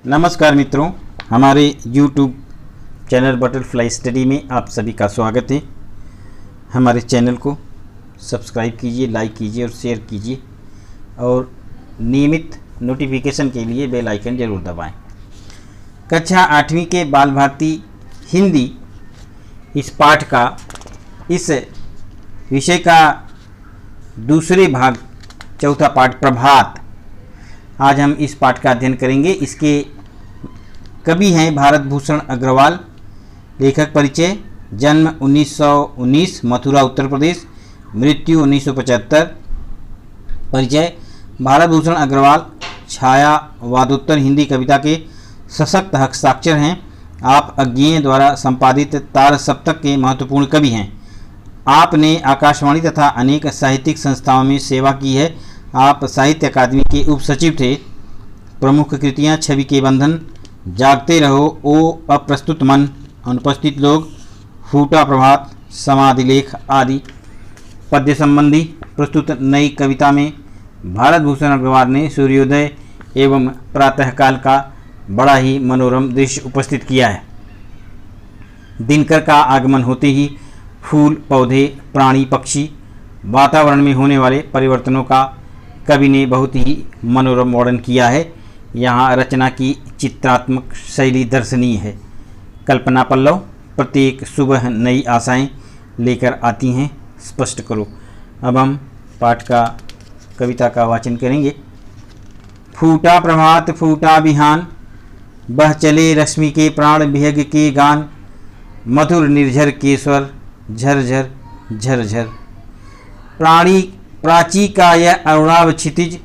नमस्कार मित्रों, हमारे YouTube चैनल बटरफ्लाई स्टडी में आप सभी का स्वागत है। हमारे चैनल को सब्सक्राइब कीजिए, लाइक कीजिए और शेयर कीजिए और नियमित नोटिफिकेशन के लिए बेल आइकन जरूर दबाएं। कक्षा 8वीं के बाल भारती हिंदी इस पाठ का इस विषय का दूसरे भाग चौथा पाठ प्रभात, आज हम इस पाठ का अध्ययन करेंगे। इसके कवि हैं भारत भूषण अग्रवाल। लेखक परिचय: जन्म 1919, मथुरा उत्तर प्रदेश, मृत्यु 1975। परिचय: भारत भूषण अग्रवाल छायावादोत्तर हिंदी कविता के सशक्त हस्ताक्षर हैं। आप अज्ञेय द्वारा संपादित तार सप्तक के महत्वपूर्ण कवि हैं। आपने आकाशवाणी तथा अनेक साहित्यिक संस्थाओं में सेवा की है। आप साहित्य अकादमी के उप सचिव थे। प्रमुख कृतियां: छवि के बंधन, जागते रहो, ओ अप्रस्तुत मन, अनुपस्थित लोग, फूटा प्रभात, समाधि लेख आदि। पद्य संबंधी प्रस्तुत नई कविता में भारत भूषण अग्रवाल ने सूर्योदय एवं प्रातःकाल का बड़ा ही मनोरम दृश्य उपस्थित किया है। दिनकर का आगमन होते ही फूल, पौधे, प्राणी, पक्षी, वातावरण में होने वाले परिवर्तनों का कवि ने बहुत ही मनोरम वर्णन किया है। यहाँ रचना की चित्रात्मक शैली दर्शनीय है। कल्पना पल्लव: प्रत्येक सुबह नई आशाएं लेकर आती हैं, स्पष्ट करो। अब हम पाठ का कविता का वाचन करेंगे। फूटा प्रभात, फूटा बिहान, बह चले रश्मि के प्राण, विहग के गान, मधुर निर्झर के स्वर, झरझर झरझर। प्राची का यह अरुणाभ क्षितिज,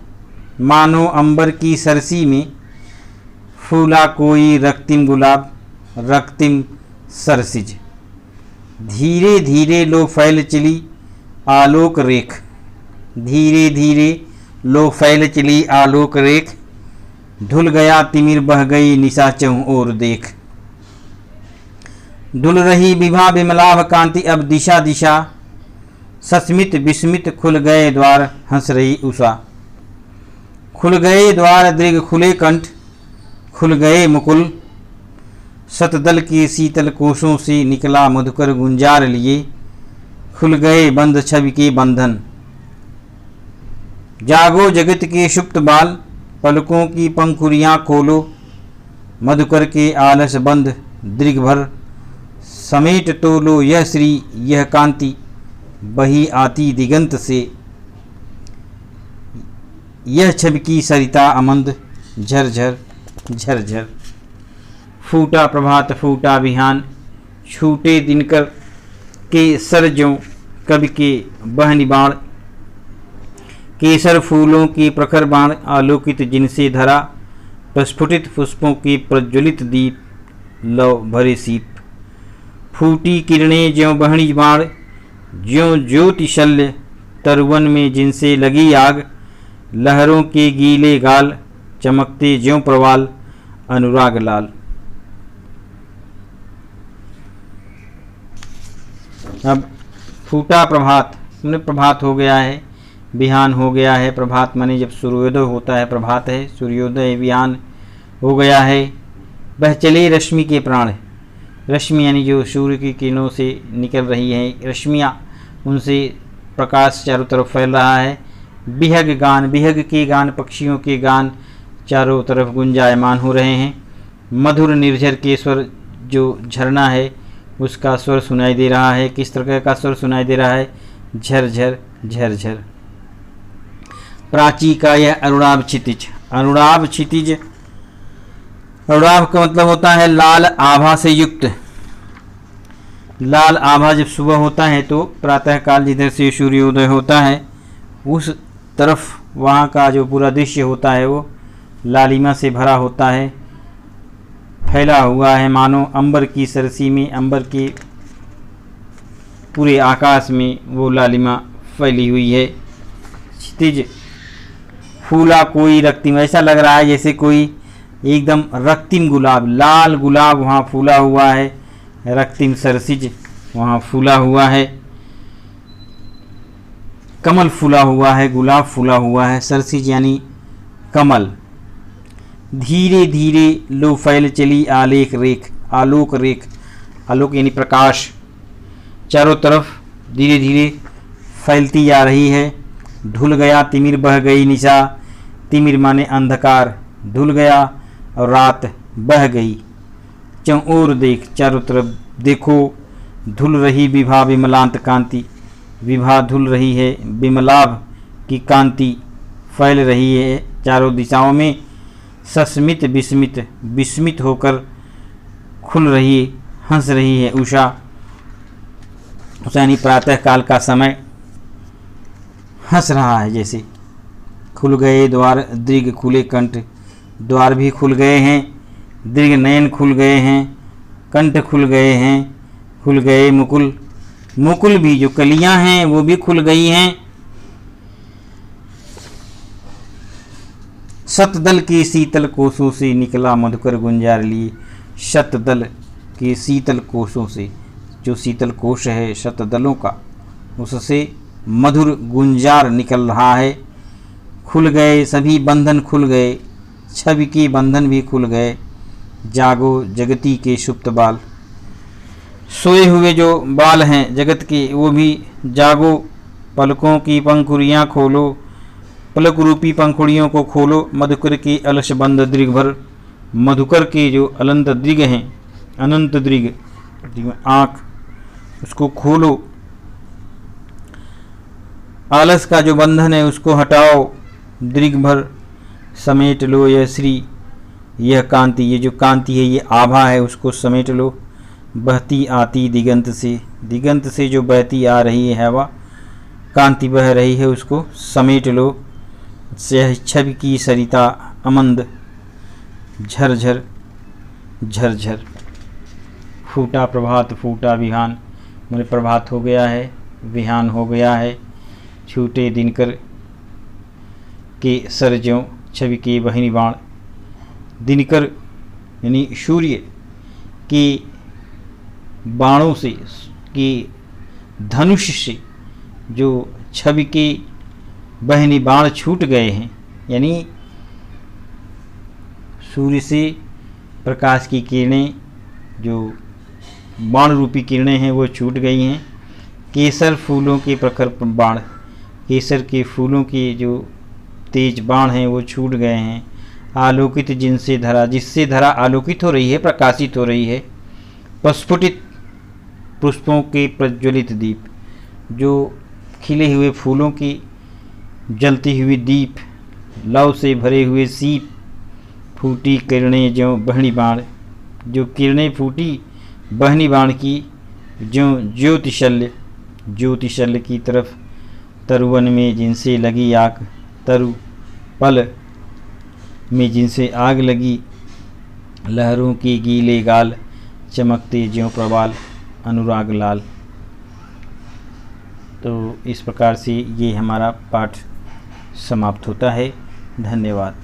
मानो अंबर की सरसी में फूला कोई रक्तिम गुलाब, रक्तिम सरसिज। धीरे धीरे लो फैल चली आलोक रेख, धीरे धीरे लो फैल चली आलोक रेख, धुल गया तिमिर, बह गई निशा चहुं ओर देख। धुल रही विभा विमलाभ कांति, अब दिशा दिशा, सस्मित विस्मित खुल गए द्वार, हंस रही उषा। खुल गए द्वार दृग, खुले कंठ, खुल गए मुकुल, शतदल के शीतल कोशों से निकला मधुकर गुंजार लिए, खुल गए बंद छवि के बंधन। जागो जगत के सुप्त बाल, पलकों की पंखुरियां खोलो, मधुकर के आलस बंद दृग भर, समेट तोलो यह श्री यह कांति, बही आती दिगंत से। यह छबकी सरिता अमंद, झरझर झरझर। फूटा प्रभात, फूटा बिहान, छूटे दिनकर के सरजों, कवि के बहनी बाण, केसर फूलों के प्रखर बाण, आलोकित जिनसे धरा, प्रस्फुटित पुष्पों के प्रज्वलित दीप, लौ भरे सीप। फूटी किरणें ज्यों बहनी बाण, ज्यों ज्योति शल्य, तरुवन में जिनसे लगी आग, लहरों के गीले गाल, चमकते ज्यों प्रवाल, अनुराग लाल। अब फूटा प्रभात, प्रभात हो गया है, बिहान हो गया है। प्रभात माने जब सूर्योदय होता है, प्रभात है, सूर्योदय, बिहान हो गया है। बह चले रश्मि के प्राण, रश्मि यानी जो सूर्य की किरणों से निकल रही हैं रश्मियाँ, उनसे प्रकाश चारों तरफ फैल रहा है। विहग गान, विहग के गान, पक्षियों के गान चारों तरफ गुंजायमान हो रहे हैं। मधुर निर्झर के स्वर, जो झरना है उसका स्वर सुनाई दे रहा है। किस तरह का स्वर सुनाई दे रहा है? झरझर झरझर। प्राची का यह अरुणाभ क्षितिज, अरुणाभ क्षितिज, अरुणाभ का मतलब होता है लाल आभा से युक्त। लाल आभा जब सुबह होता है तो प्रातःकाल जिधर से सूर्योदय होता है उस तरफ वहाँ का जो पूरा दृश्य होता है वो लालिमा से भरा होता है, फैला हुआ है, मानो अंबर की सरसी में, अंबर के पूरे आकाश में वो लालिमा फैली हुई है। क्षितिज फूला कोई रक्तिम, ऐसा लग रहा है जैसे कोई एकदम रक्तिम गुलाब, लाल गुलाब वहाँ फूला हुआ है, रक्तिम सरसिज वहाँ फूला हुआ है, कमल फूला हुआ है, गुलाब फूला हुआ है। सरसिज यानी कमल। धीरे धीरे लो फैल चली आलेख रेख, आलोक रेख, आलोक यानी प्रकाश चारों तरफ धीरे धीरे फैलती जा रही है। धुल गया तिमिर बह गई निशा, तिमिर माने अंधकार, धुल गया और रात बह गई। चौर देख, चारों तरफ देखो, धुल रही विभा विमलांत कांति, विभा धुल रही है, विमलाभ की कांति फैल रही है चारों दिशाओं में। सस्मित विस्मित, विस्मित होकर खुल रही, हंस रही है उषा, यानी प्रातः काल का समय हंस रहा है जैसे। खुल गए द्वार दीर्घ खुले कंठ, द्वार भी खुल गए हैं, दीर्घ नयन खुल गए हैं, कंठ खुल गए हैं, खुल गए मुकुल, मुकुल भी जो कलियां हैं वो भी खुल गई हैं। शतदल के शीतल कोशों से निकला मधुकर गुंजार लिए, शतदल के शीतल कोशों से, जो शीतल कोश है शतदलों का, उससे मधुर गुंजार निकल रहा है। खुल गए सभी बंधन, खुल गए छवि के बंधन भी खुल गए। जागो जगती के सुप्त बाल, सोए हुए जो बाल हैं जगत के वो भी जागो। पलकों की पंखुड़ियाँ खोलो, पलक रूपी पंखुड़ियों को खोलो। मधुकर के अलस बंद दृग भर, मधुकर के जो अनंत दृग हैं, अनंत दृग आँख, उसको खोलो। आलस का जो बंधन है उसको हटाओ, दृग भर समेट लो यह श्री, यह कांति, ये जो कांति है ये आभा है उसको समेट लो। बहती आती दिगंत से, दिगंत से जो बहती आ रही है हवा, कांति बह रही है उसको समेट लो। छवि की सरिता अमंद, झरझर झरझर। फूटा प्रभात फूटा विहान, मेरे प्रभात हो गया है, विहान हो गया है। छूटे दिनकर के सर ज्यों, छवि के बहिनी बाण। दिनकर यानी सूर्य के बाणों से, कि धनुष से जो छवि के बहिनी बाण छूट गए हैं, यानी सूर्य से प्रकाश की किरणें, जो बाण रूपी किरणें हैं वो छूट गई हैं। केसर फूलों के प्रखर बाण, केसर के फूलों के जो तेज बाण हैं वो छूट गए हैं। आलोकित जिनसे धरा, जिससे धरा आलोकित हो रही है, प्रकाशित हो रही है। प्रस्फुटित पुष्पों के प्रज्वलित दीप, जो खिले हुए फूलों की जलती हुई दीप, लव से भरे हुए सीप। फूटी किरणें ज्यों बहनी बाण, जो किरणें फूटी बहनी बाण की, ज्यों ज्योतिशल्य, ज्योतिशल्य की तरफ। तरुवन में जिनसे लगी आग, तरु पल में जिनसे आग लगी। लहरों के गीले गाल, चमकते ज्यों प्रवाल अनुराग लाल। तो इस प्रकार से ये हमारा पाठ समाप्त होता है। धन्यवाद।